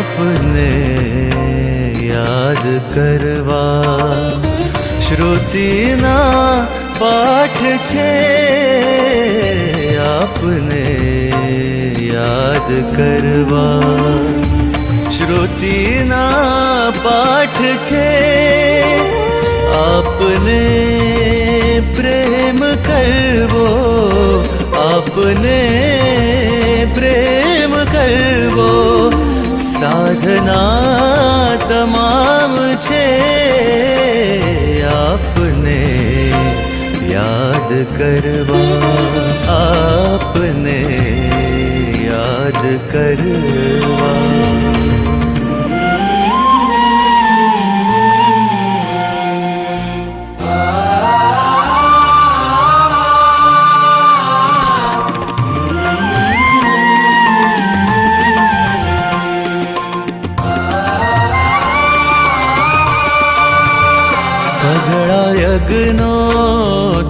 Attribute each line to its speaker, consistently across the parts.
Speaker 1: આપને યાદ કરવા શ્રુતિના પાઠ છે આપને યાદ કરવા શ્રુતિના પાઠ છે આપને પ્રેમ કરવો આપને પ્રેમ કરવો સાધના તમામ છે આપને યાદ કરવા આપને યાદ કરવા સઘળા યજ્ઞો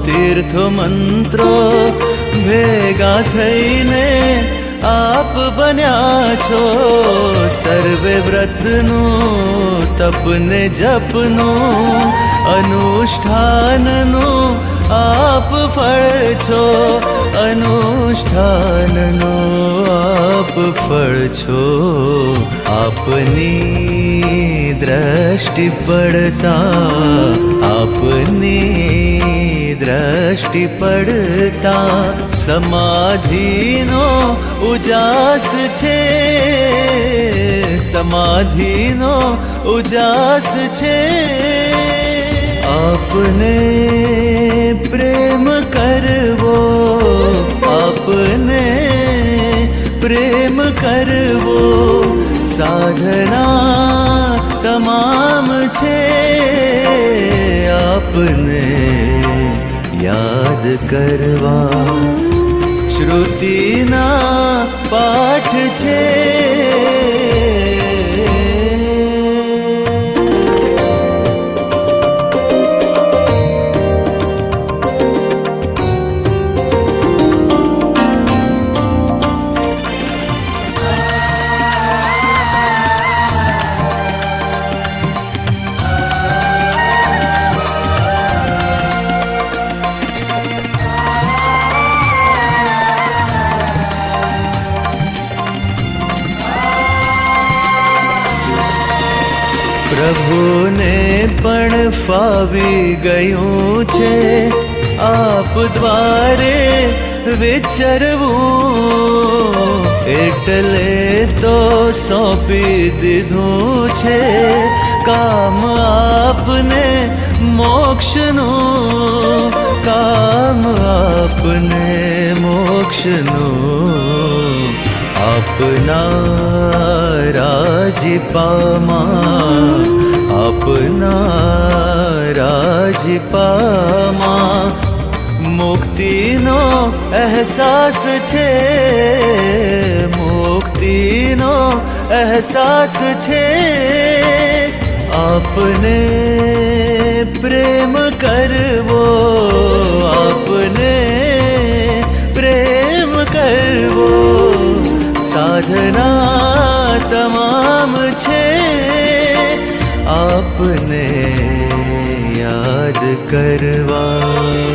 Speaker 1: તીર્થો મંત્રો ભેગા થઈને આપ બન્યા છો સર્વે વ્રતનું તપને જપનું અનુષ્ઠાનનું આપ ફળ છો અનુષ્ઠાનનું આપ ફળ છો આપની દ્રષ્ટિ પડતા આપની દ્રષ્ટિ પડતા સમાધિનો ઉજાસ છે સમાધિનો ઉજાસ છે આપને પ્રેમ કરવો આપને પ્રેમ કરવો સાધના તમામ છે આપને યાદ કરવા શ્રુતિના પાઠ છે પ્રભુને પણ ફાવી ગયું છે આપ દ્વારે વિચરવું એટલે તો સોંપી દીધું છે કામ આપને મોક્ષનું કામ આપને મોક્ષનું આપના રાજીપામાં આપના રાજીપામાં મુક્તિનો અહેસાસ છે મુક્તિનો અહેસાસ છે આપને પ્રેમ કરવો આપને પ્રેમ કરવો સાધના તમામ છે આપને યાદ કરવા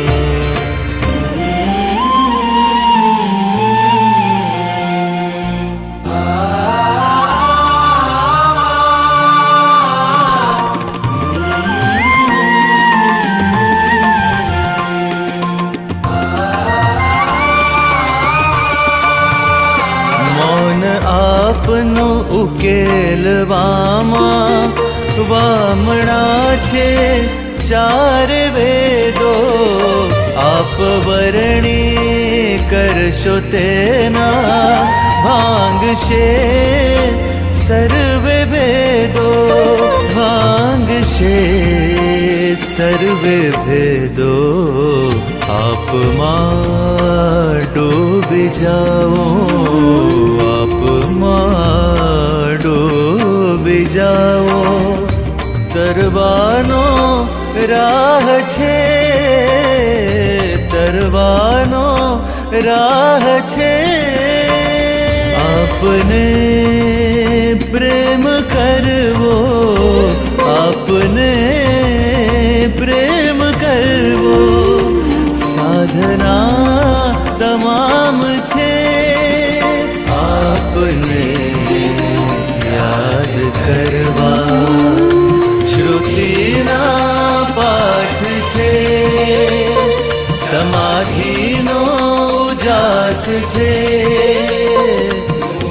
Speaker 1: આપનું ઉકેલવામાં વામણા છે ચાર વેદો આપ વર્ણી કરશો તેના ભાંગશે સર્વે ભેદો ભાંગશે સર્વે ભેદો આપમાં ડૂબી જાઓ આપમાં ડૂબી જાઓ તરવાનો રાહ છે તરવાનો રાહ છે આપને પ્રેમ કરવો, આપને પ્રેમ કરવો, સાધના તમામ છે. આપને યાદ કરવા શ્રુતિના પાઠ છે, સમાધિનો ઉજાસ છે,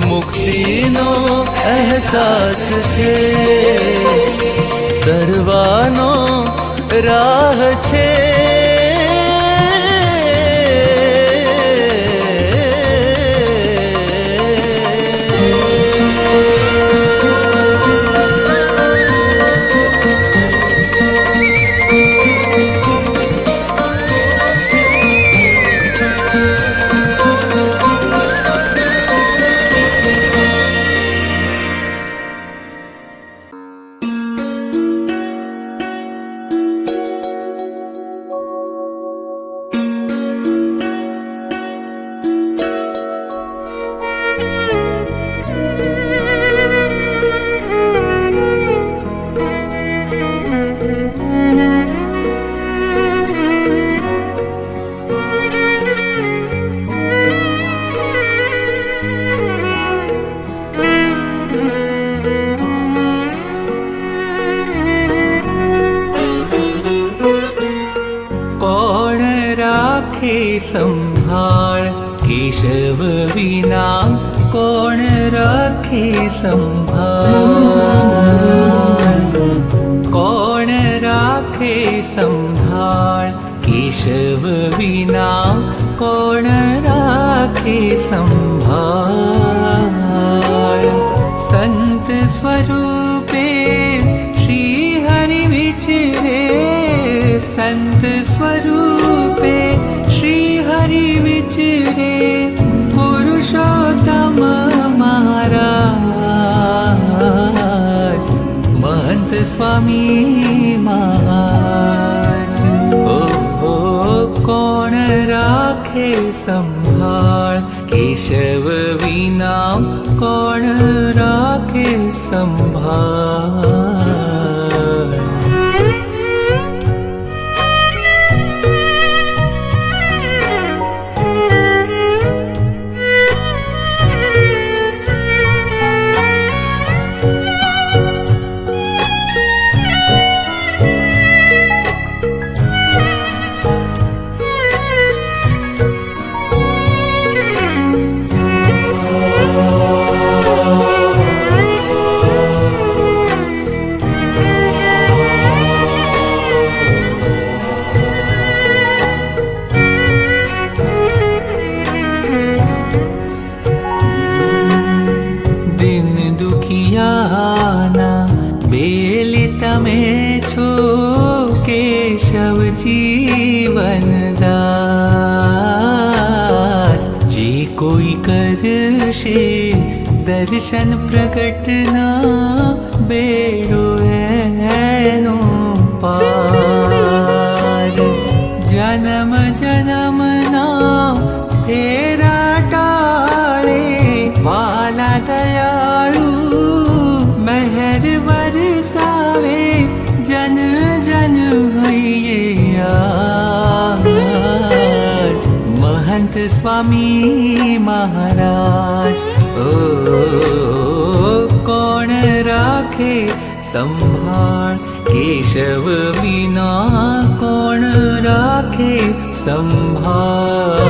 Speaker 1: મુક્તિનો અહેસાસ છે, તરવાનો રાહ છે.
Speaker 2: સંભાળ કેશવ વિના કોણ રાખે સંભાળ, કોણ રાખે સંભાળ કેશવ વિના કોણ રાખે સંભાળ. સંત સ્વરૂપે શ્રી હરિ વિચરે, સંત સ્વરૂપે શ્રી હરિ વિચરે, પુરુષોત્તમ મહારાજ મહંત સ્વામી મહારાજ. ઓ કોણ રાખે સંભાળ કેશવ વિના કોણ રાખે સંભાળ. કેશવ જીવનદાસ, જે કોઈ કરશે દર્શન પ્રગટના, બેડો એનો પાર. જન્મ જન્મના ફેરા ટાળે, વાલા દયાળુ મહેર વરસાવે, જન જન હૈયે આજ. મહંત સ્વામી મહારાજ. ઓ કોણ રાખે સંભાળ કેશવ વિના કોણ રાખે સંભાળ.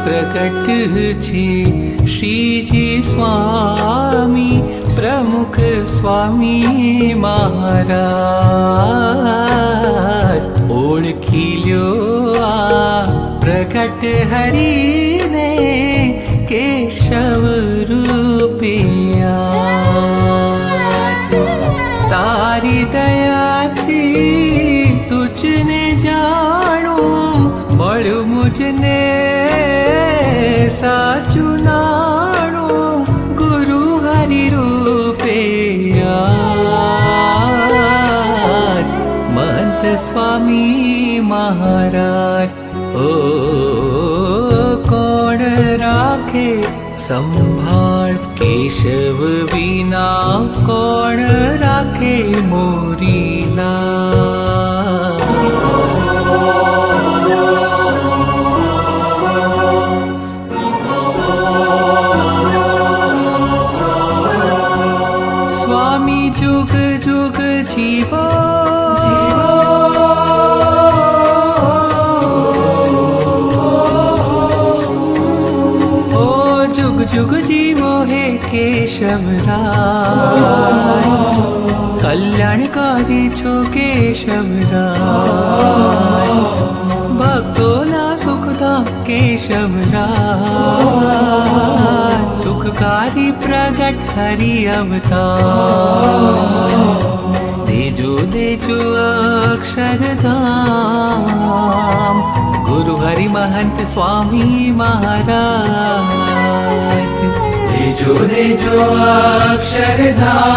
Speaker 2: પ્રગટ છે શ્રીજી સ્વામી, પ્રમુખ સ્વામી મહારાજ. ઓળખી લ્યો આ પ્રગટ હરિને, કેશવ રૂપિયા. તારી દયાથી તુજને જાણું, મળું મુજ तुझने साचु नाणो गुरु हरि रूपे आज महंत स्वामी महाराज ओ कोण राखे संभाळ केशव विना कोण राखे मोरी लाज स्वामी जुग जुग जीवो ओ जुग जुग जीवो हे केशव राय कल्याणकारी छो केशव राय भक्तोना सुखधाम केशव राय सुखकारी प्रगट हरि अवतार देजो देजो अक्षरधाम गुरु हरि महंत स्वामी महाराज
Speaker 1: देजो देजो अक्षरधाम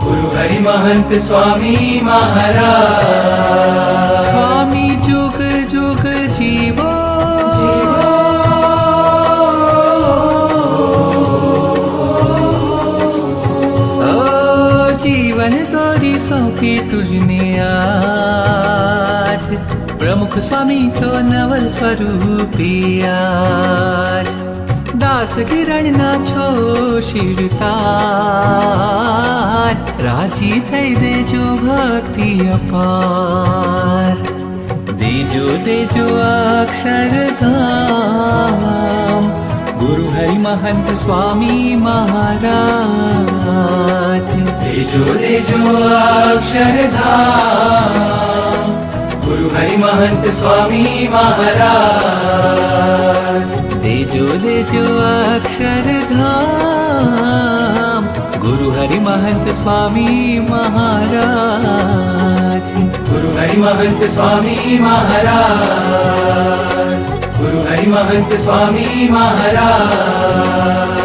Speaker 1: गुरु हरि महंत स्वामी महाराज
Speaker 2: स्वामी जुग जुग जीवो जीवन तोरी सौंपी तुझने आज प्रमुख स्वामी छो नवल स्वरूपी आज दास किरण ना छो शिरताज राजी थई देजो भक्ति अपार देजो देजो अक्षरधाम गुरु हरि महंत स्वामी महाराज
Speaker 1: देजो देजो अक्षरधाम गुरु हरि महंत स्वामी महाराज
Speaker 2: देजो देजो अक्षरधाम गुरु हरि महंत स्वामी महाराज
Speaker 1: गुरु हरि महंत स्वामी महाराज गुरु हरि महंत स्वामी महाराज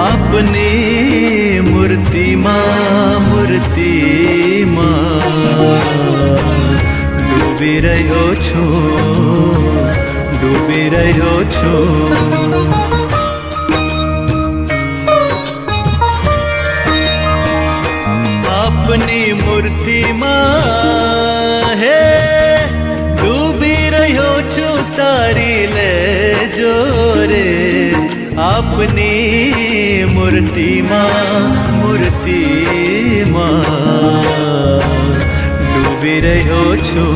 Speaker 1: अपने मूर्ति मां डूबी રહ્યો છો अपनी मूर्ति मां है डूबी રહ્યો છું તારી લેજો રે अपनी मूर्ति मां डूबी રહ્યો છો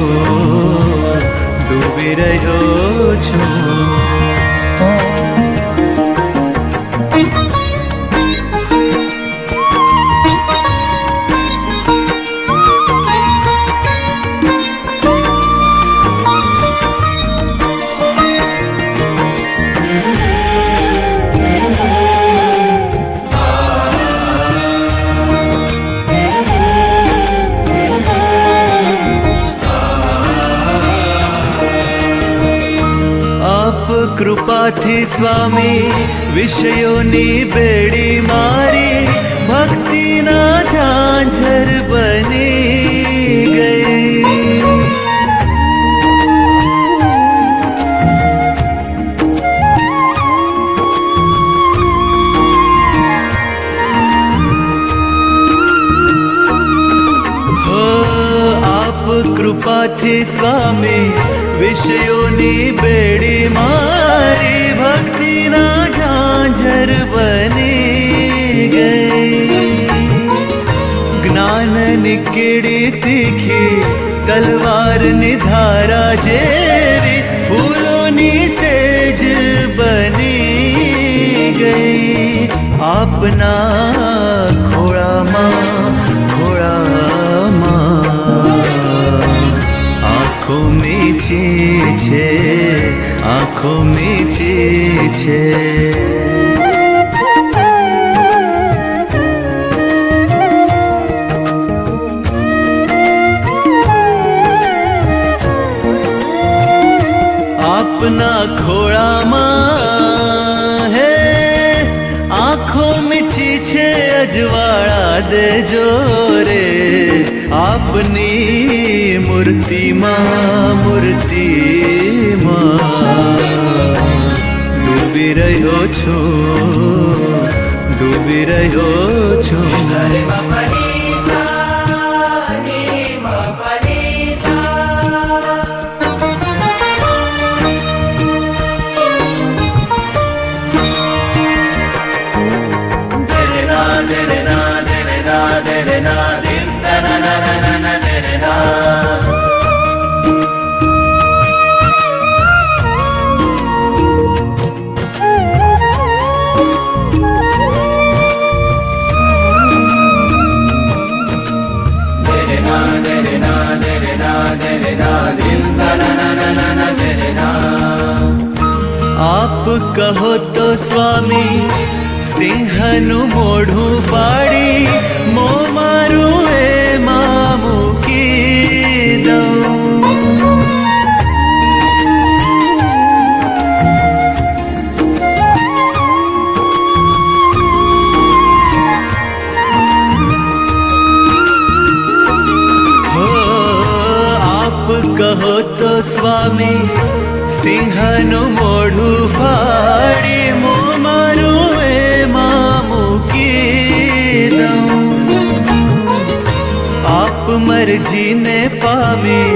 Speaker 1: कृपाथी स्वामी विषयोनी बेड़ी मारी भक्ति ना झांझर बनी गई
Speaker 3: નથી સ્વામી વિષયોની બેડી મારી ભક્તિના ઝાંઝર બની ગઈ જ્ઞાનની કેડી તીખી તલવારની ધારા જેવી ફૂલોની સેજ બની ગઈ આપના ખોળામાં આંખો મીચી છે આંખો મીચી છે આપના ખોળામાં હે આંખો મીચી છે અજવાળા દેજો રે આપની મૂર્તિમાં ડૂબી રહ્યો છું
Speaker 1: સરે મપની સા ને મપની સા
Speaker 3: આપ કહો તો સ્વામી સિંહનું મોઢું ફાડી મો મારું એમાં મૂકી દઉં હો આપ કહો તો સ્વામી સિંહનું મોઢું ફાડી મો મારું એમાં મૂકી દઉં આપ મરજીને પામી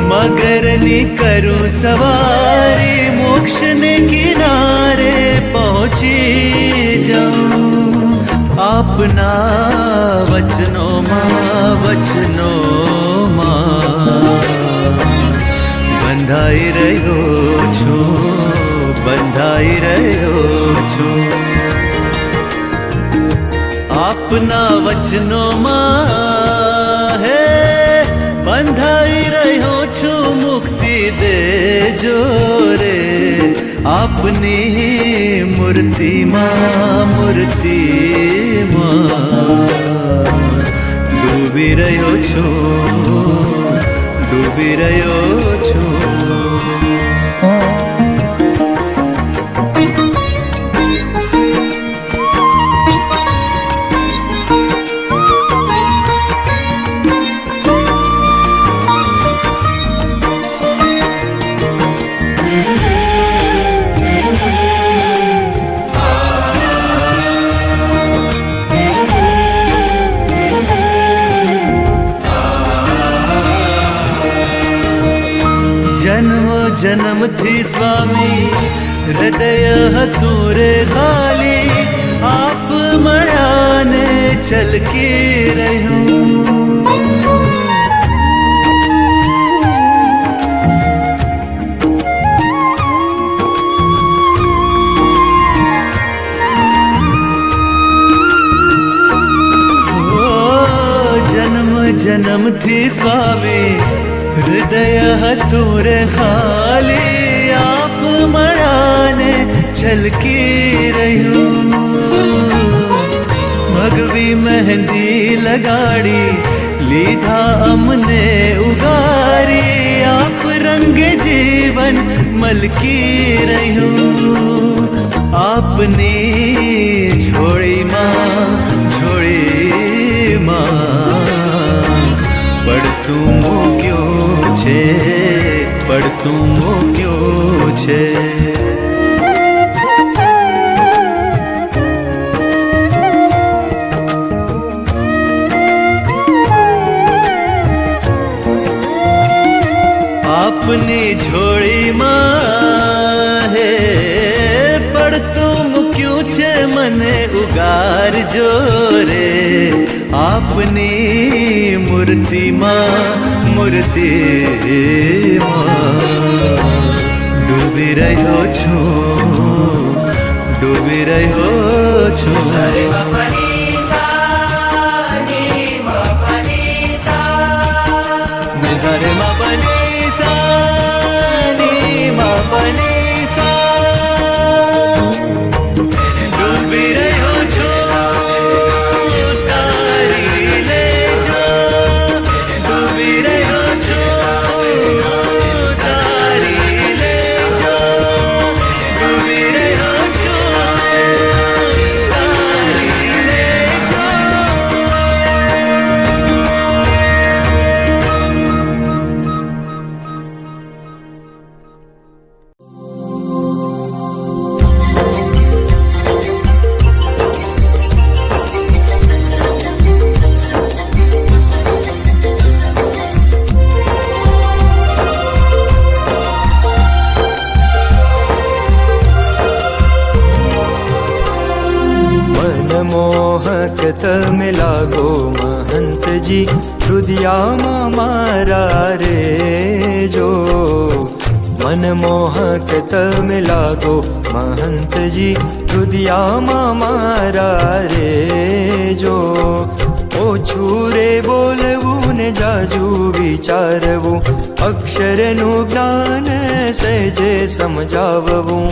Speaker 3: મગરની કરું સવારી મોક્ષને કિનારે પહોંચી જાઉં આપના વચનોમાં બંધાઈ રહ્યો છું આપના વચનોમાં હે બંધાઈ રહ્યો છું મુક્તિ દેજો રે આપની મૂર્તિમાં ડૂબી રહ્યો છું જન્મથી સ્વામી હૃદય હતું રે ખાલી આપ મળ્યાને છલકી રહ્યું જન્મથી સ્વામી હૃદય હતું રે ખાલી આપ મળ્યાને છલકી રહ્યું ભગવી મહેંદી લગાડી લીધા અમને ઉગારી આપ રંગે જીવન મલકી રહ્યું આપની ઝોળીમાં પડતું મૂક્યો છે ઝોળીમાં હે પડતું મૂક્યું છે મને ઉગારજો રે આપની મૂર્તિમાં ડૂબી રહ્યો છું ડૂબી રહ્યો છું
Speaker 1: સરે મપની સા ની મપની સા
Speaker 3: સરે મપની સા ની મપની સા ડૂબી રહ્યો છું તારી લેજો ડૂબી રહ્યો છું તારી લેજો ડૂબી રહ્યો છું તારી લેજો
Speaker 4: मनमोहक તમે લાગો મહંતજી હૃદયામાં મારા રે જો મનમોહક તમે લાગો મહંતજી હૃદયામાં મારા રે જો ઓછું રે બોલવું ને જાજુ વિચારવું અક્ષરનું જ્ઞાન સહેજે સમજાવવું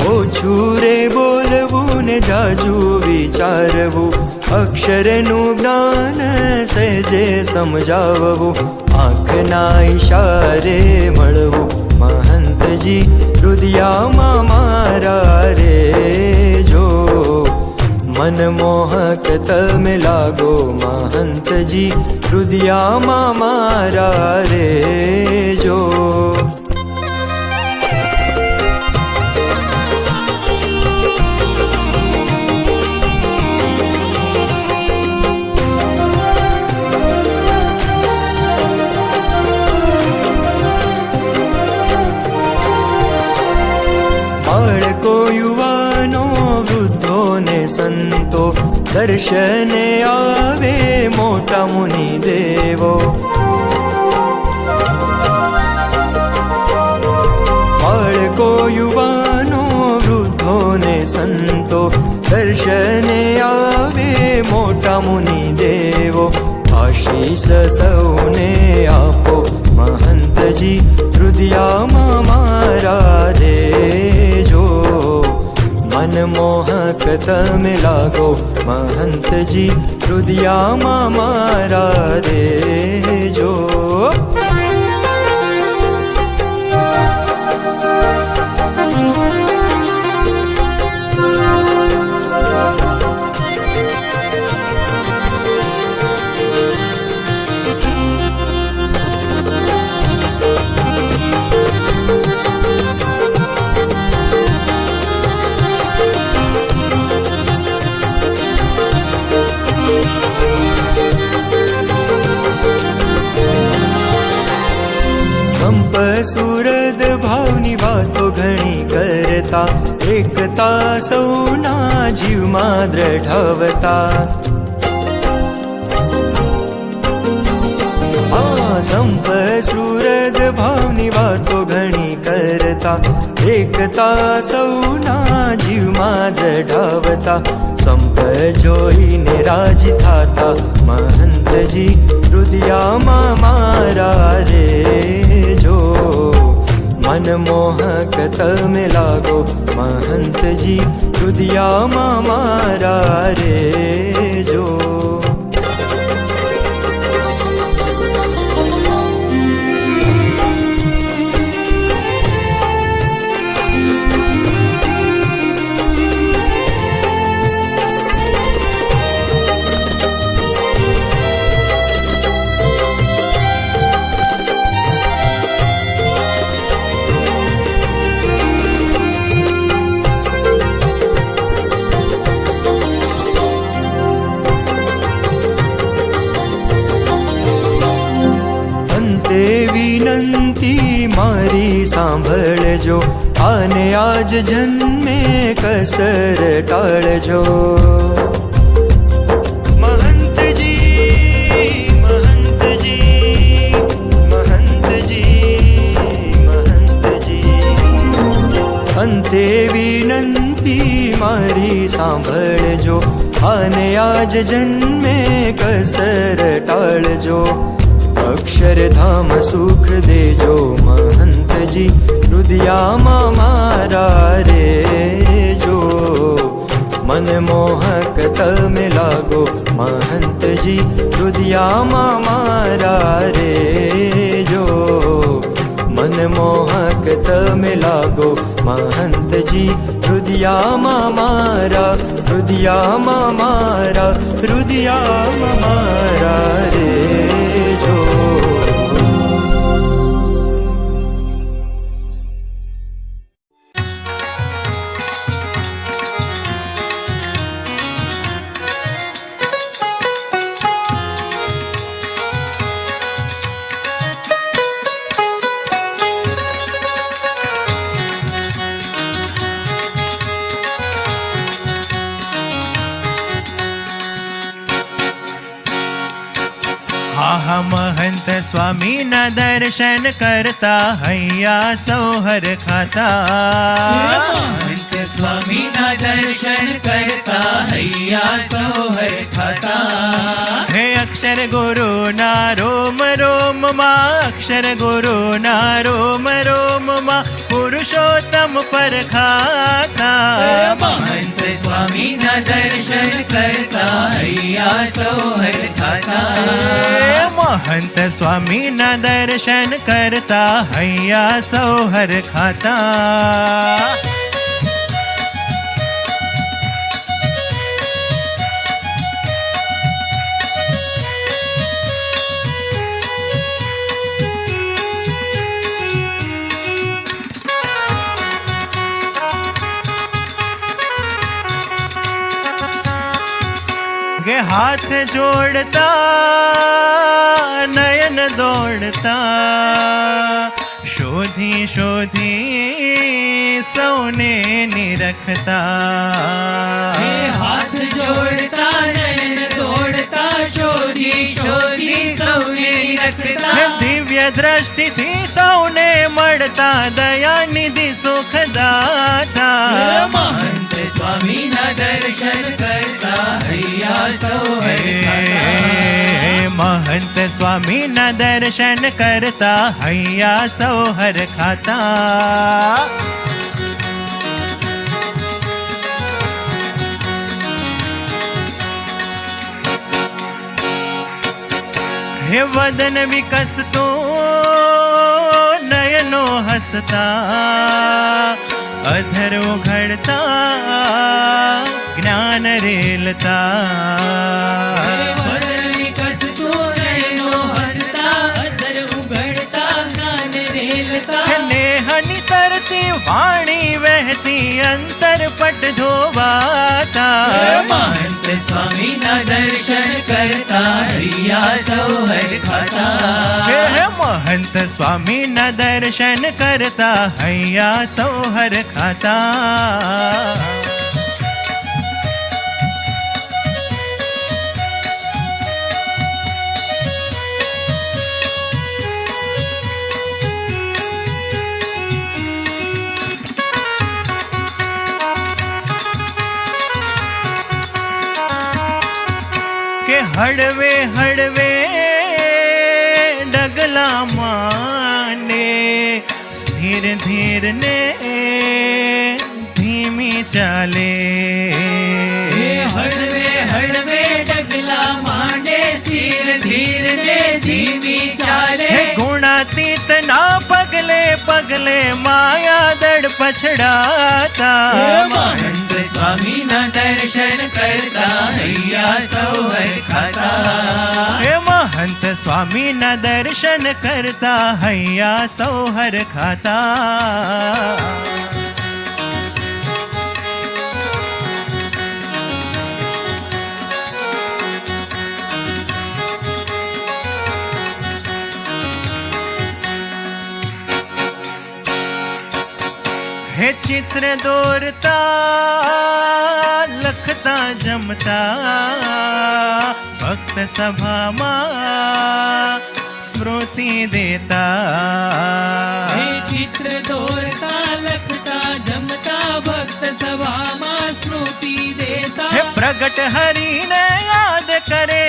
Speaker 4: ઓછું રે બોલવું ને જાજુ વિચારવું અક્ષરનું જ્ઞાન સહેજે સમજાવવું આંખના ઈશારે મળવું મહંતજી હૃદયામાં મારા રે જો મનમોહક તમે લાગો મહંતજી હૃદયામાં મારા રે જો બાળકો યુવાનો વૃદ્ધો ને સંતો દર્શને આવે મોટા મુનિ દેવો બાળકો યુવાનો વૃદ્ધો ને સંતો દર્શને આવે મોટા મુનિ દેવો આશીષ સૌને આપો મહંતજી હૃદયામાં મારા રે જો મનમોહક તમે લાગો મહંતજી હૃદયામાં મારા રે જો સંપ સુરદ ભાવની વાતો ઘણી કરતા એકતા સૌના જીવમાં દ્રઢાવતા સંપ સુરદ ભાવની વાતો ઘણી કરતા એકતા સૌના જીવમાં દ્રઢાવતા સંપ જોઈને રાજ થાતા મહંતજી હૃદયામાં મારા રે જો મનમોહક તમે લાગો મહંતજી હૃદયામાં મારા રે જો સાંભળજો આને આજ જન્મે કસર ટાળજો અંતે વિનંતી મારી સાંભળજો આને આજ જન્મે કસર ટાળજો અક્ષરધામ સુખ દેજો મહંતજી રુદિયામાં મારા રેજો મનમોહક તમે લાગો મહંતજી રુદિયામાં મારા રેજો મનમોહક તમે લાગો મહંતજી રુદિયામાં મારા રુદિયામાં મારા રુદિયામાં મારા રેજો
Speaker 3: महंत स्वामी ना दर्शन करता हैया सौहर खाता महंत स्वामी ना दर्शन करता हैया सौहर खाता हे अक्षर गुरु ना रोम रोम માં અક્ષર ગુરુ ના રોમ રોમ માં પુરુષોત્તમ પર ખાતા મહંત સ્વામી ના દર્શન કરતા હૈયા સૌહર ખાતા મહંત સ્વામી ના દર્શન કરતા હૈયા સૌહર ખાતા हाथ जोड़ता नयन दौड़ता शोधी शोधी सौने निरखता हाथ जोड़ता नयन दौड़ता शोधी शोधी सौने निरखता दिव्य दृष्टि थी सौने મળતા દયા નિધિ સુખદાતા મહંત સ્વામી ના દર્શન કરતા હૈયા સૌહર ખાતા મહંત સ્વામી ના દર્શન કરતા હૈયા સૌહર ખાતા હે વદન વિકસતું નયનો હસતા અધર ઉઘડતા જ્ઞાન રેલતા વદન વિકસતું નયનો હસતા અધર ઉઘડતા જ્ઞાન રેલતા નેહની તરતી વાણી વહેતી અંતર પટ ધોવાતા મહંત સ્વામી ના દર્શન કરતા હૈયા સૌહર ખાતા હે મહંત સ્વામી ના દર્શન કરતા હૈયા સૌહર ખાતા કે હળવે હળવે ડગલા માંડે સ્થિર ધીર ને ધીમી ચાલે હળવે હળવે ડગલા માંડે સ્થિર ધીર ને ધીમી ચાલે ગુણાતીત ના પગલે પગલે માયા દડ પછડાતા મહંત સ્વામી ના દર્શન કરતા હૈયા સૌહર ખાતા હે મહંત સ્વામી ના દર્શન કરતા હૈયા સૌહર ખાતા ચિત્ર દોરતા લખતા જમતા ભક્ત સભામાં સ્મૃતિ દેતા.
Speaker 2: હે ચિત્ર દોરતા લખતા જમતા ભક્ત સભામાં સ્મૃતિ દેતા.
Speaker 3: હે પ્રગટ હરીને યાદ કરે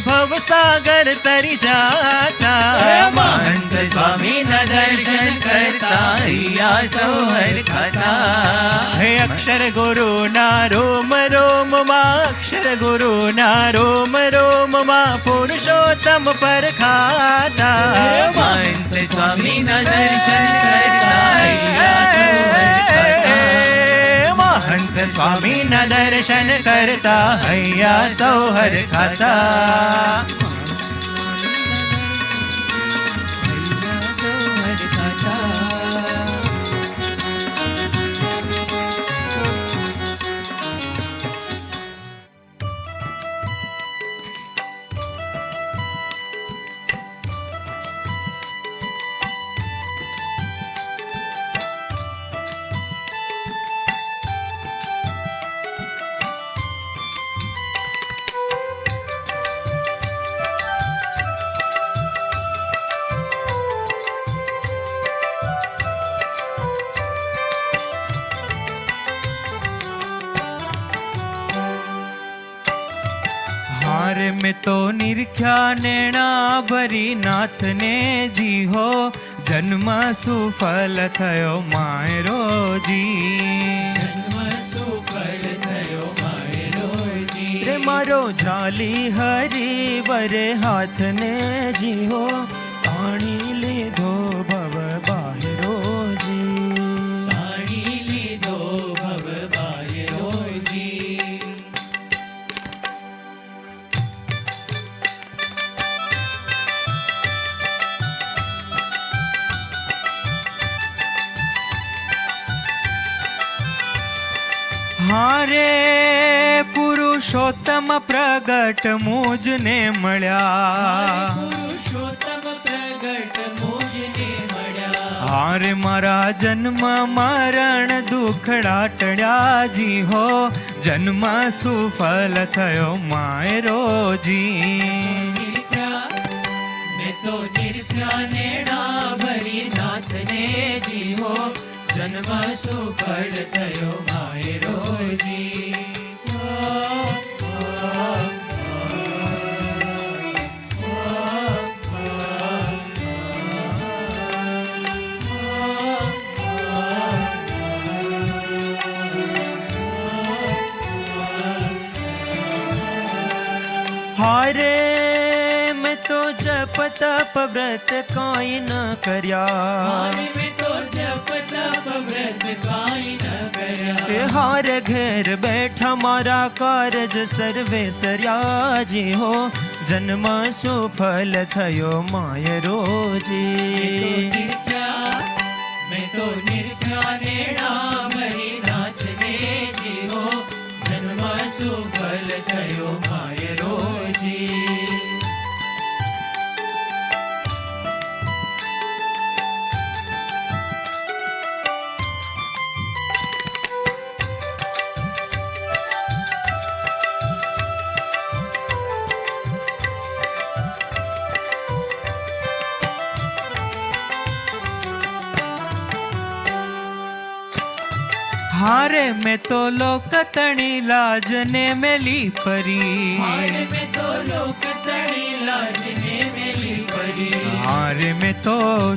Speaker 3: ભવસાગર તરી જાતા.
Speaker 2: મહંત સ્વામીના દર્શન કરતા અહીંયા સૌ હરખાતા.
Speaker 3: હે અક્ષર ગુરુના રોમ રોમમાં અક્ષર ગુરુના રોમ રોમમાં પુરુષોત્તમ પર ખાતા.
Speaker 2: મહંત સ્વામીના દર્શન કરતા અહીંયા સૌ હરખાતા.
Speaker 3: મહંત સ્વામીના દર્શન કરતા અહીંયા સૌ હરખાતા. हार में तो निरख्या नैणा भरी नाथ ने जी हो जन्म सुफल थयो मायरो जी.
Speaker 2: જન્મ સુફળ થયો મારો જી.
Speaker 3: રે મારો જાલી હરી વરે હાથ ને જી હો પાણી લીધો ભવ બાહેરો જી.
Speaker 2: પાણી લીધો ભવ બાયરો જી.
Speaker 3: હારે પુરુષોત્તમ પ્રગટ મુજને મળ્યા.
Speaker 2: પુરુષોત્તમ પ્રગટ મુજને મળ્યા.
Speaker 3: હારે મારા જન્મ મરણ દુખડા ટળ્યા જી હો જન્મ સુફલ થયો માયરો જી.
Speaker 2: મેં તો નિરખ્યા નેણા ભરી નાથને જીવો જન્મ સુફળ થયો માયરો જી.
Speaker 3: હારે મેં તો જપ તપ વ્રત કાંઈ ન કર્યા.
Speaker 2: મેં તો જપ તપ વ્રત કાંઈ ન કર્યા.
Speaker 3: કે હાર ઘેર બેઠા મારા કારજ સર્વે સર્યા જી હો જન્મ સુફલ થયો માયરો જી.
Speaker 2: મેં તો નિરખ્યા નેણા ભરી નાથને જીવો જન્મ સુફળ થયો માયરો જી.
Speaker 3: હારે મેં તો લોકતણી લાજને મેલી પરી.
Speaker 2: હારે મેં તો લોકતણી લાજને મેલી પરી.
Speaker 3: હારે મેં તો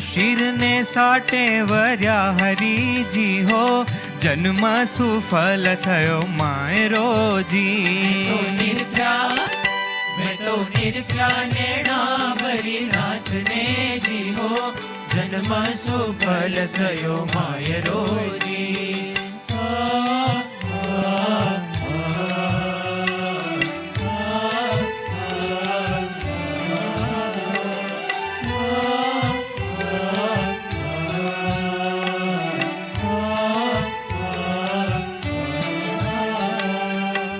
Speaker 3: શિરને સાટે વર્યા હરીજી હો જન્મ સુફલ થયો માયરો જી.
Speaker 2: મેં તો નિરખ્યા નેણા ભરી નાથને જીવો જન્મ સુફળ થયો માયરો જી.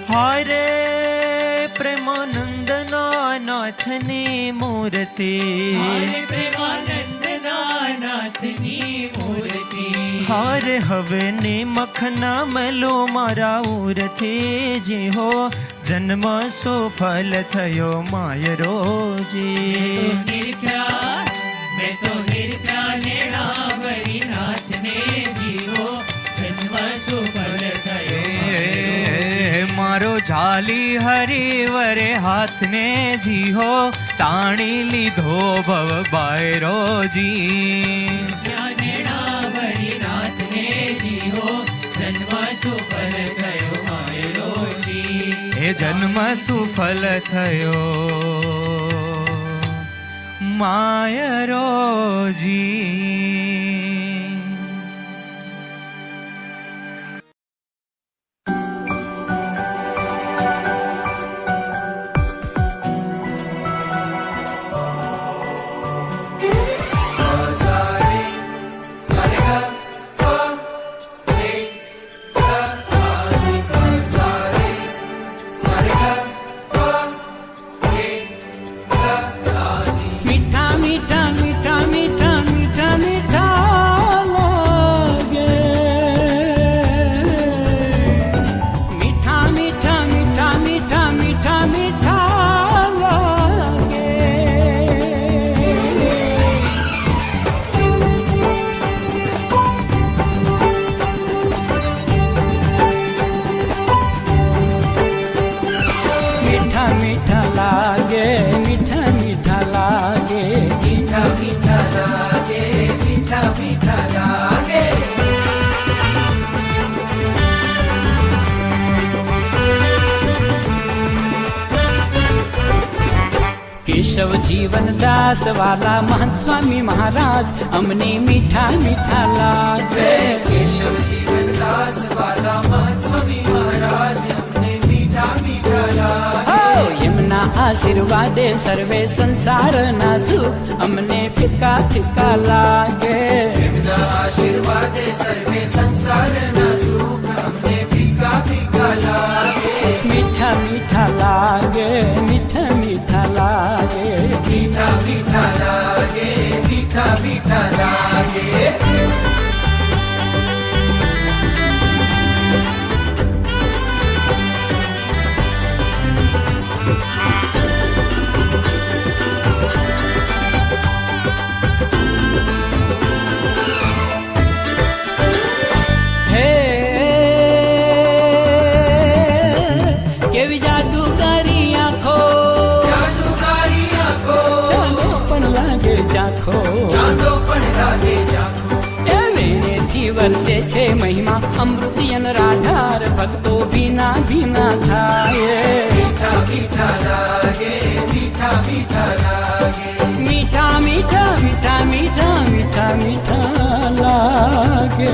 Speaker 3: હારે પ્રેમાનંદના નાથની મૂર્તિ.
Speaker 2: હારે પ્રેમાનંદના ભોળાનાથની મૂર્તિ.
Speaker 3: હારે હવે ને મખના મેલો મારા ઉરથી જી હો જન્મ સુફલ થયો માયરો જી.
Speaker 2: મેં તો નિરખ્યા નેણા ભરી નાથને જીવો જન્મ સુફળ થયો.
Speaker 3: મારો ઝાલી હરિવરે હાથને જીહો તાણી લીધો ભવ બાયરો જી.
Speaker 2: નેણા ભરી નાથને જીવો જન્મ સુફળ થયો માયરોજી.
Speaker 3: એ જન્મ સુફલ થયો માયરો જી.
Speaker 5: केशव जीवन दास वाला महंत स्वामी महाराज हमने मीठा मीठा लागे.
Speaker 1: केशव जीवन दास वाला महंत स्वामी महाराज हमने मीठा मीठा लागे.
Speaker 5: यमुना आशीर्वादे सर्वे संसार ना सुख हमने फीका फीका लागे.
Speaker 1: यमुना आशीर्वादे सर्वे संसार ना सुख हमने फीका फीका लागे.
Speaker 5: मीठा मीठा लागे मीठा मीठा लागे.
Speaker 1: मीठा मीठा लागे मीठा मीठा लागे.
Speaker 5: કેવી જાદુગારી આંખો
Speaker 1: જાદુગારી આંખો
Speaker 5: ચાંદો પણ લાગે ઝાંખો.
Speaker 1: ચાંદો પણ લાગે ઝાંખો.
Speaker 5: એ વેણેથી વરસે છે મહિમા અમૃતિયન રાધાર ભક્તો ભીના ભીના થાય.
Speaker 1: મીઠા મીઠા લાગે મીઠા મીઠા લાગે.
Speaker 5: મીઠા મીઠા મીઠા મીઠા મીઠા મીઠા લાગે.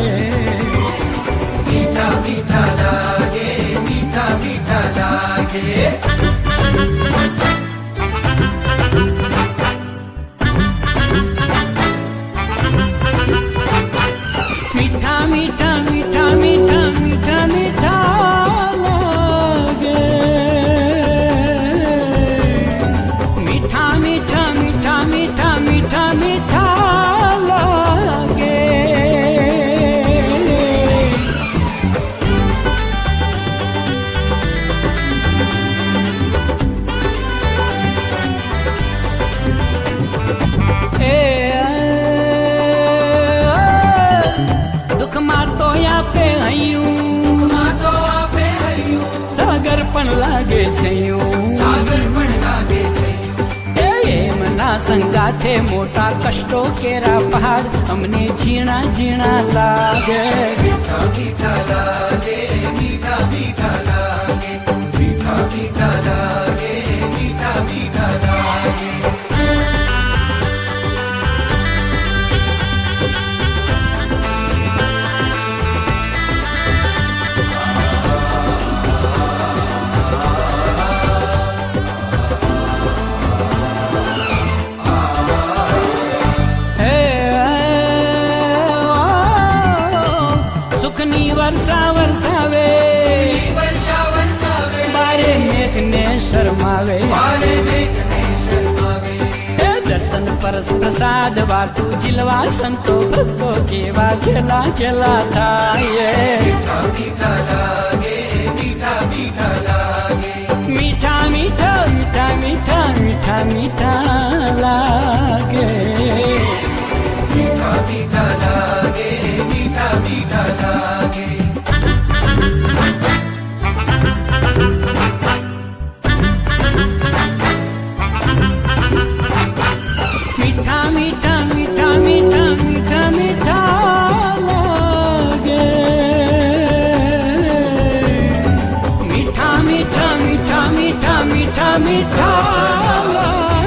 Speaker 1: મીઠા મીઠા લાગે મીઠા મીઠા લાગે.
Speaker 5: મીઠા મીઠા મીઠા મીઠા મીઠા મીઠા લાગે. મીઠા મીઠા મીઠા મીઠા મીઠા મીઠા લાગે. દુઃખમાં તો આપે હૈયું
Speaker 1: તો આપે હૈયું
Speaker 5: સાગર પણ લાગે છે
Speaker 1: સાગર પણ લાગે છે.
Speaker 5: એમના સંગાથે મોટા કષ્ટો કેરા પહાડ અમને ઝીણા ઝીણા લાગે.
Speaker 1: મીઠા મીઠા લાગે મીઠા મીઠા લાગે. મીઠા મીઠા લાગે મીઠા મીઠા લાગે.
Speaker 5: સુખની વર્ષા વરસાવે રસ પ્રસાદ વાર્તું જીલવા સંતો ભક્તો કેવા ખેલા ખેલા થાય
Speaker 1: મીઠા મીઠા લાગે મીઠા મીઠા લાગે
Speaker 5: મીઠા મીઠા મીઠા મીઠા મીઠા મીઠા લાગે
Speaker 1: મીઠા મીઠા લાગે મીઠા મીઠા લાગે
Speaker 5: મીઠા મીઠા મીઠા મીઠા મીઠા મીઠા લાગે મીઠા મીઠા મીઠા મીઠા મીઠા મીઠા લાગે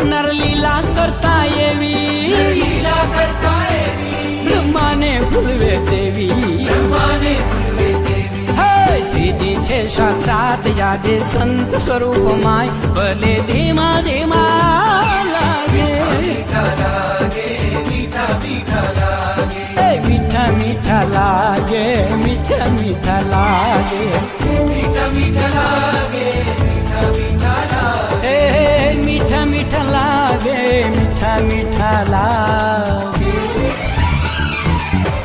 Speaker 5: નરલીલા કરતા એવી
Speaker 1: લીલા કરતા એવી
Speaker 5: બ્રહ્માને ભૂલવે દેવી
Speaker 1: બ્રહ્માને ભૂલવે દેવી
Speaker 5: હે શ્રીજી છે સાક્ષાત યાદે સંત સ્વરૂપમાય ભલે ધીમા ધીમા લાગે
Speaker 1: મીઠા લાગે મીઠા મીઠા લાગે
Speaker 5: એ મીઠા મીઠા લાગે મીઠા મીઠા લાગે
Speaker 1: મીઠા મીઠા લાગે મીઠા મીઠા લાગે
Speaker 5: એ મીઠા મીઠા લાગે મીઠા મીઠા લાગે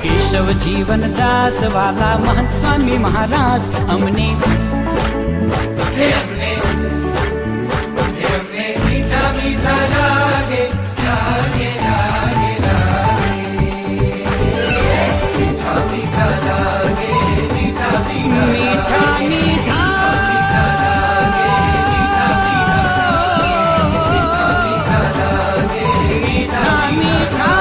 Speaker 5: કેશવ જીવન દાસ વાલા મહંત સ્વામી મહારાજ અમને
Speaker 1: અમને મીઠા મીઠા લાગે લાગે લાગે લાગે મીઠા મીઠા લાગે મીઠા મીઠા
Speaker 5: મીઠા મીઠા મીઠા મીઠા મીઠા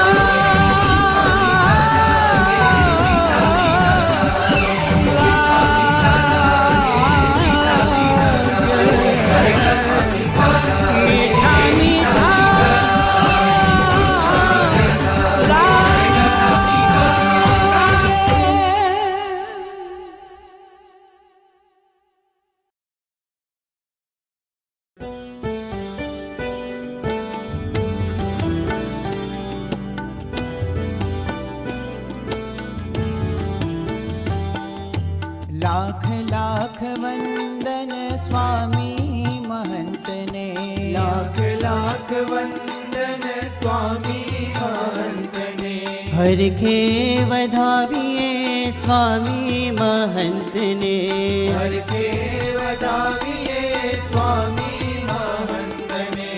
Speaker 6: લાખ લાખ વંદન સ્વામી મહંતને
Speaker 3: લાખ લાખ વંદન સ્વામી મહંતને
Speaker 6: હરખે વધાવીએ સ્વામી મહંતને
Speaker 3: હરખે વધાવીએ સ્વામી મહંતને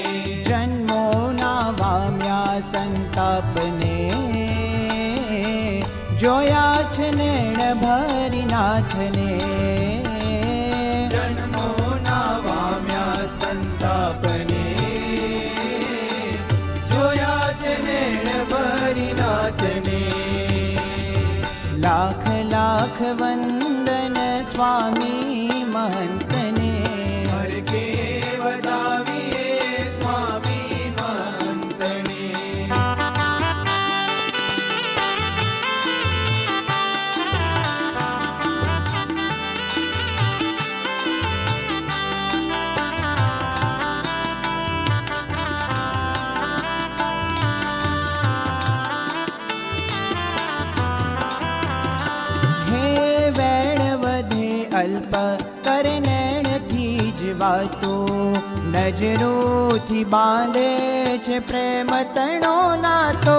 Speaker 6: જન્મોના વામ્યા સંતાપને જોયા છે નેણ ભરી નાથને
Speaker 3: જન્મોના વામ્યા સંતાપને જોયા છે નેણ ભરી નાથને
Speaker 6: લાખ લાખ વંદન સ્વામી મહંતને
Speaker 3: હરખે વધાવીએ સ્વામી મહંતને
Speaker 6: હે વેણ વધે અલ્પ કરનેણથી જ વાતો નજરોથી બાંધે છે પ્રેમ તણો નાતો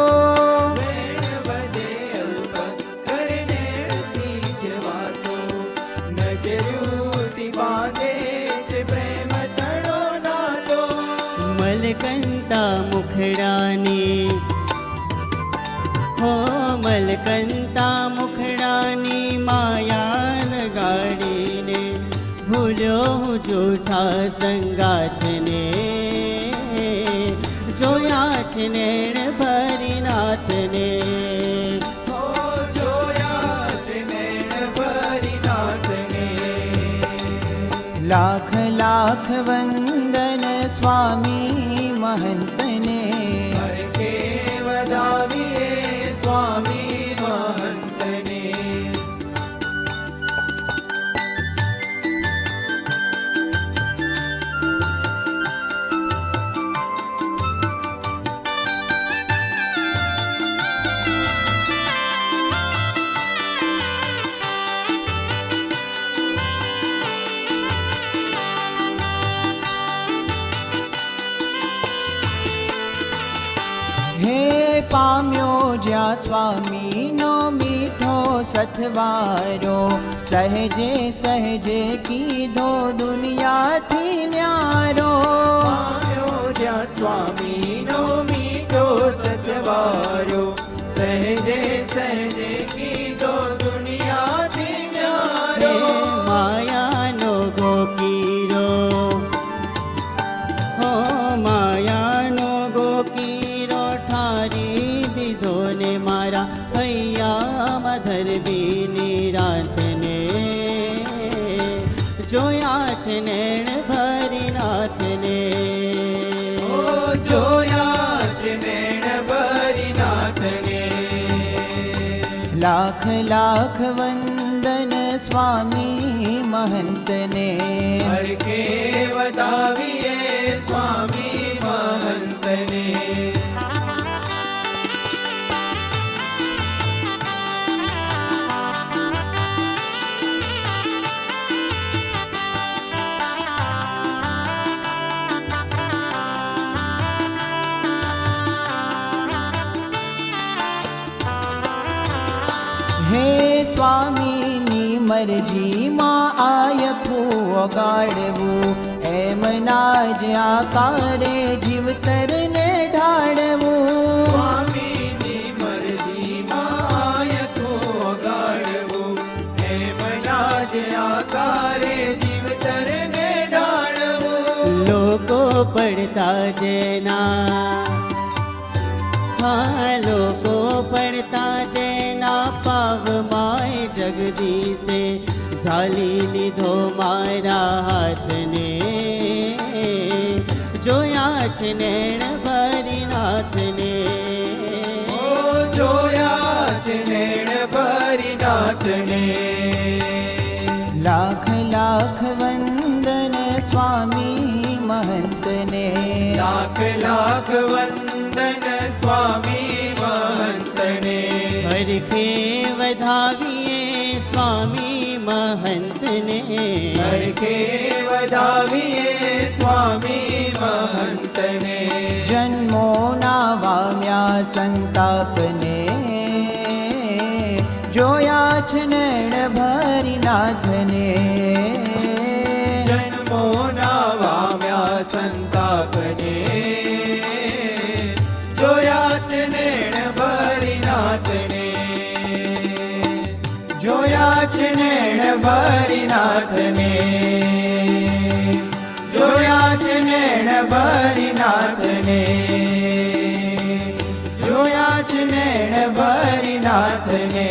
Speaker 3: વેણ વધે અલ્પ કરનેણથી જ વાતો નજરોથી બાંધે છે પ્રેમ તણો નાતો
Speaker 6: મલકંતા મુખડાની હો મલકંતા મુખડાની માયા લગાડીને ભૂલ્યો હું જૂઠા સંગાથને જોયા છે નેણ ભરી નાથને
Speaker 3: હો જોયા છે નેણ ભરી નાથને
Speaker 6: લાખ લાખ વંદન સ્વામી મહંતને
Speaker 3: હરખે વધાવીએ સ્વામી મહંતને
Speaker 6: જ્યાં સ્વામીનો મીઠો સથવારો, સહેજે સહેજે કીધો દુનિયાથી ન્યારો.
Speaker 4: પામ્યો જ્યાં સ્વામીનો મીઠો સતવારો, સહેજે સહેજે કીધો દુનિયાથી ન્યારો.
Speaker 7: માયાનો ગોકીરો, હો માયાનો ગોકીરો ઠારી દીધો ને મારા હૈયામાં ધરબીની રાતને. જોયા છે નેણ ભરી નાથને.
Speaker 4: ઓ જોયા છે નેણ ભરી નાથને.
Speaker 6: લાખ લાખ વંદન સ્વામી મહંતને.
Speaker 4: હરકે વધાવીએ સ્વામી મહંતને.
Speaker 6: હે સ્વામીની મરજીમાં આયખું ઓગાળવું, એમ ના જ આકારે જીવતરને ઢાળવું.
Speaker 4: સ્વામીની મરજીમાં આયખું ઓગાળવું, એમ ના જ આકારે જીવતરને ઢાળવું.
Speaker 7: લોકો પડતા જેના, હા લોકો પડતા જેના પાવમાય જગદીશે ઝાલી લીધો મારા હાથને. જોયા છે નેણ ભરી નાથને.
Speaker 4: ઓ જોયા છે નેણ ભરી નાથને.
Speaker 6: લાખ લાખ વંદન સ્વામી મહંતને.
Speaker 4: લાખ લાખ વંદન સ્વામી મહંતને.
Speaker 7: હરખે વધાવીએ સ્વામી મહંતને.
Speaker 4: હરકે વધાવીએ સ્વામી મહંતને.
Speaker 6: જન્મોના વામ્યા સંતાપને. જોયા છે નેણ ભરી નાથને.
Speaker 4: જન્મોના વામ્યા સંતાપને. જોયા છે નેણ ભરી નાથને. જોયા છે નેણ ભરી નાથને. જોયા છે નેણ ભરી નાથને. જોયા છે નેણ ભરી નાથને.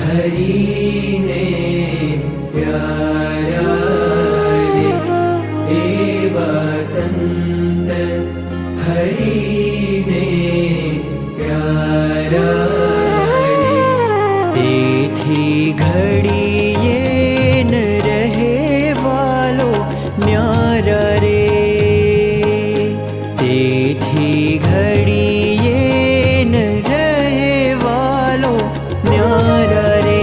Speaker 4: હરીને પ્યારા રે એવા સંત હરીને પ્યારા રે તેથી ઘડીએ ન રહે વાલો ન્યારા રે તેથી ઘડીએ ન રહે વાલો ન્યારા રે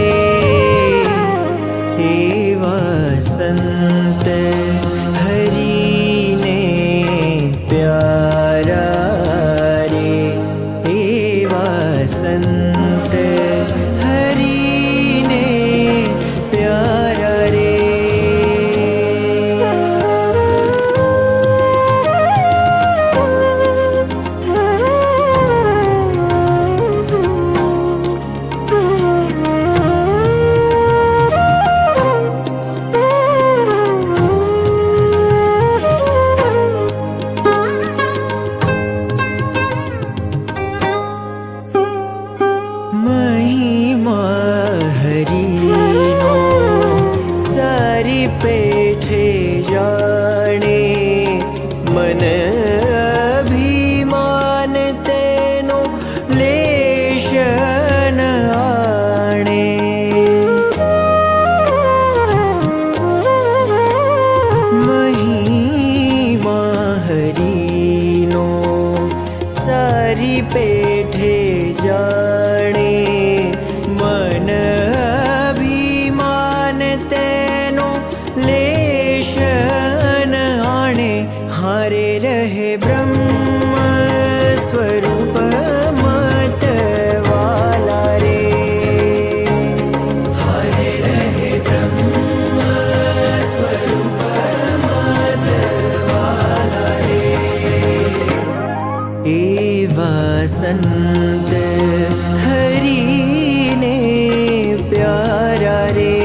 Speaker 7: હરીને પ્યારા રે. એવા સંત હરીને પ્યારા રે. મહિમા હરીનો સારી પેઠે જાણે. મન અભિમાન તેનો લેશ ન આણે. મહિમા હરીનો સારી પેઠે જાણે. મન અભિમાન તેનો લેશ ન આણે. હારે રહે બ્રહ્મ સ્વરૂપ મત વાલા રે. હારે રહે બ્રહ્મ સ્વરૂપ મત વાલા રે. એવા સંત હરીને પ્યારા રે.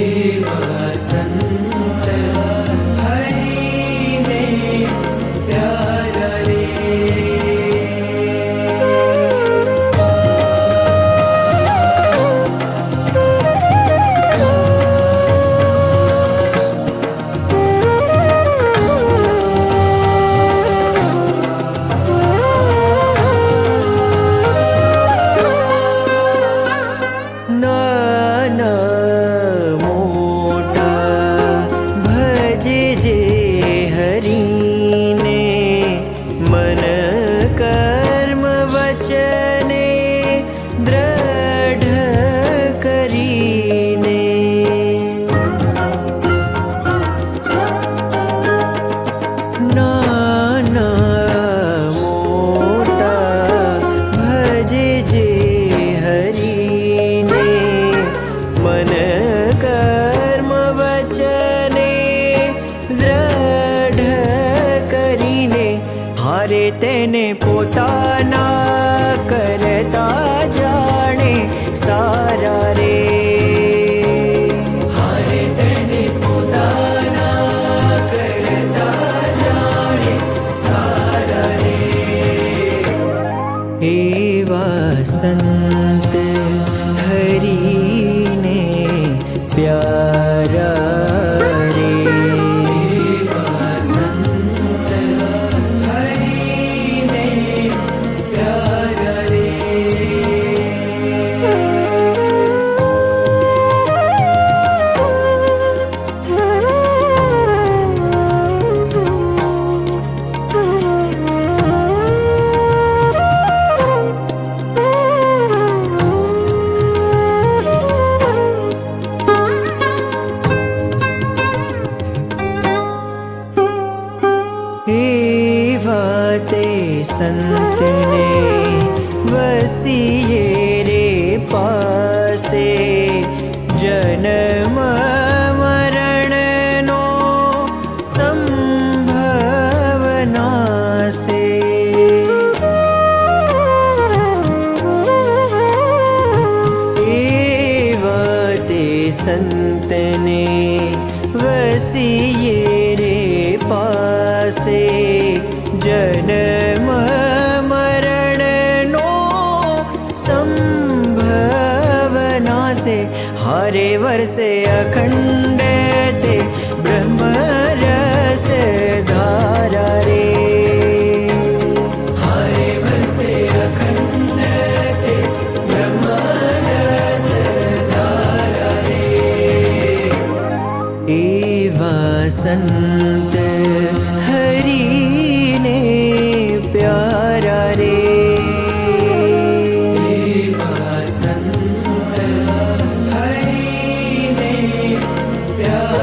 Speaker 7: એવા સંત હરીને પ્યારા રે. નાના મોટા ભજે જે હરીને. મન કર્મ વચને દ્રઢ કરીને. નાના મોટા ભજે જે હરીને. મન કર્મ વચને દ્રઢ કરીને. હારે તેને પોતાના કરતા જાણે સારા રે. હારે તેને પોતાના કરતા જાણે સારા રે. એવા સંત હરીને પ્યારા રે. એવા સંત હરીને પ્યારા રે. એવા તે સંતને વસીએ રે પાસે. જન્મ મરણનો સંભવ નાસે. એવા તે સંતને વસીએ રે પાસે. જન્મ મરણનો સંભવ નાસે. હારે વર્ષે અખંડ તે બ્રહ્મ રસ ધારા રે. હારે વર્ષે અખંડ તે બ્રહ્મ રસ ધારા રે. એવા સંત હરીને પ્યારા રે. એવા સંત હરીને પ્યારા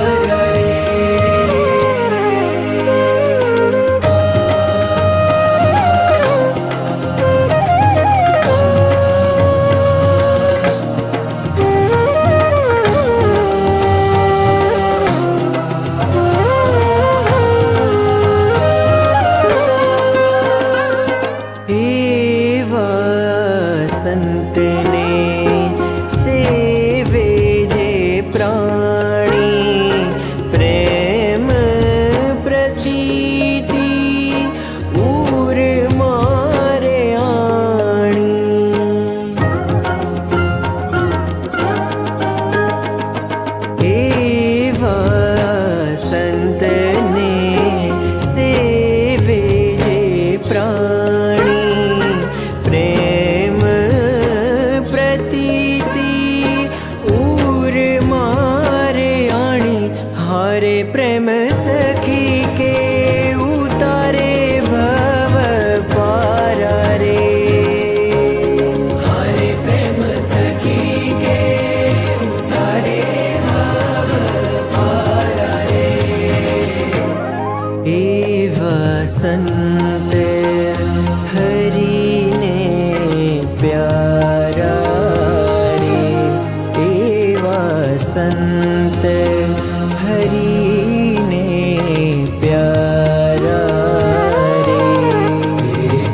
Speaker 8: हरे प्रेम सखी के उतारे भव पारा रे। हरे प्रेम सखी के उतारे भव पारा रे। ए वसंत हरि ने प्यारा रे। ए वसंत हरि ने प्यारा रे।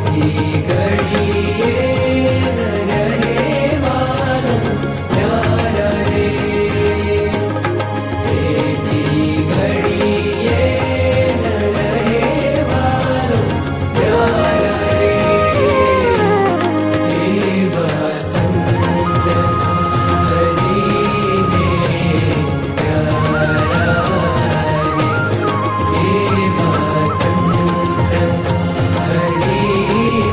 Speaker 8: तेजी घड़िए न रहे मानो प्यारा रे। तेजी घड़िए न रहे मानो प्यारा रे। हे वसंत हरि ने प्यारा रे। हे वसंत हरि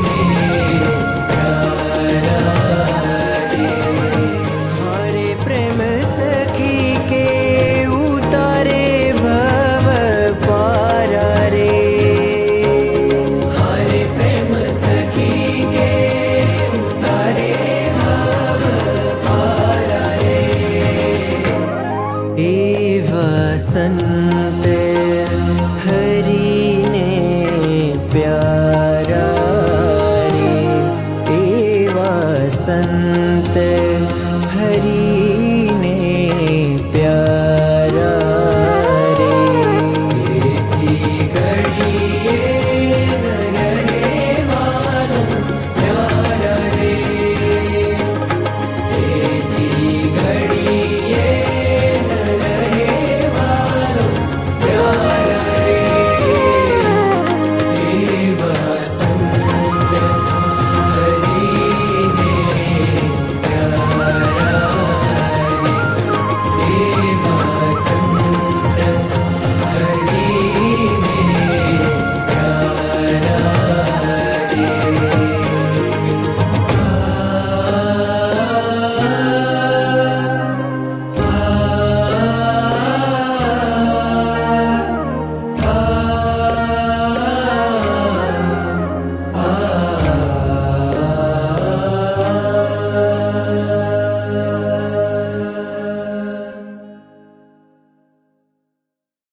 Speaker 8: ने प्यारा रे। हरे प्रेम सखी के उतारे भव पारा रे। हरे प्रेम सखी के उतारे भव पारा रे। ए वसंत